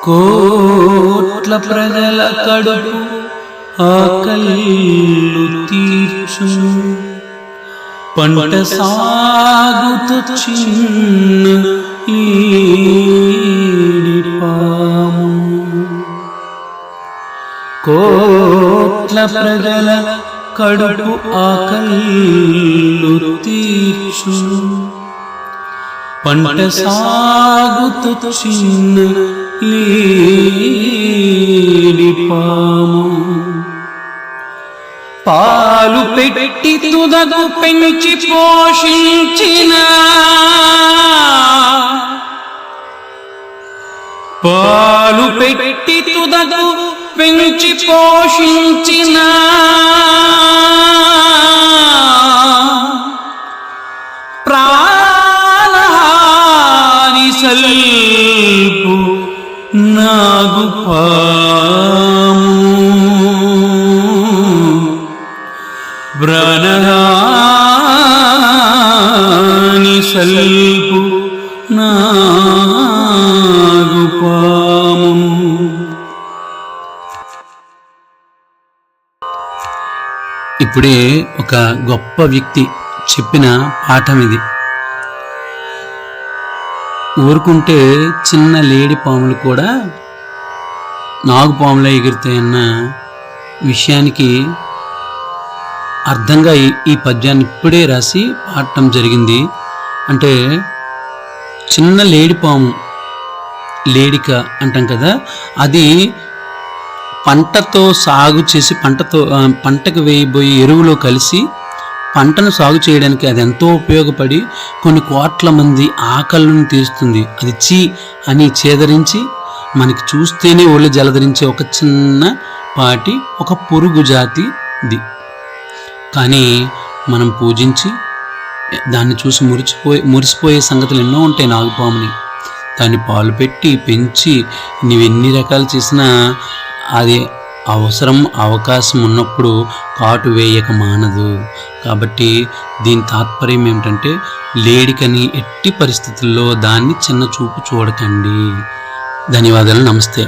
కోట్ల ప్రజల కడుపు ఆకళ్ళు తీర్చును, పంట సాగుతు చిన్న ఈడిపాము. కోట్ల ప్రజల కడుపు ఆకళ్ళు తీర్చును, పంట సాగుతు చిన్న ఈడిపాము. పాలు పెట్టి తుదకు పెంచి పోషించిన, పాలు పెట్టి తుదకు పెంచి పోషించిన, ప్రాణహాని సల్పు నాగుపాము, ప్రాణహాని సల్పు నాగుపాము. ఇప్పుడే ఒక గొప్ప వ్యక్తి చెప్పిన పాఠం ఇది. ఊరుకుంటే చిన్న లేడి పాములు కూడా నాగుపాములా ఎగురుతాయన్న విషయానికి అర్థంగా ఈ పద్యాన్ని ఇప్పుడే రాసి పాడటం జరిగింది. అంటే చిన్న లేడిపాము, లేడిక అంటాం కదా, అది పంటతో సాగు చేసి పంటకు వేయబోయే ఎరువులో కలిసి పంటను సాగు చేయడానికి అది ఎంతో ఉపయోగపడి కొన్ని కోట్ల మంది ఆకళ్ళను తీరుస్తుంది. అది చీ అని చేదరించి మనకి చూస్తేనే ఒళ్ళు జలధరించే ఒక చిన్న పాటి ఒక పురుగు జాతిది. కానీ మనం పూజించి దాన్ని చూసి మురిసిపోయే సంగతులు ఎన్నో ఉంటాయి. నాగుపాముని దాన్ని పాలు పెట్టి పెంచి నీవెన్ని రకాలు చేసినా అది అవకాశం ఉన్నప్పుడు కాటు వేయక మానదు. కాబట్టి దీని తాత్పర్యం ఏమిటంటే, లేడికని ఎట్టి పరిస్థితుల్లో దాన్ని చిన్న చూపు చూడకండి. ధన్యవాదాలు. నమస్తే.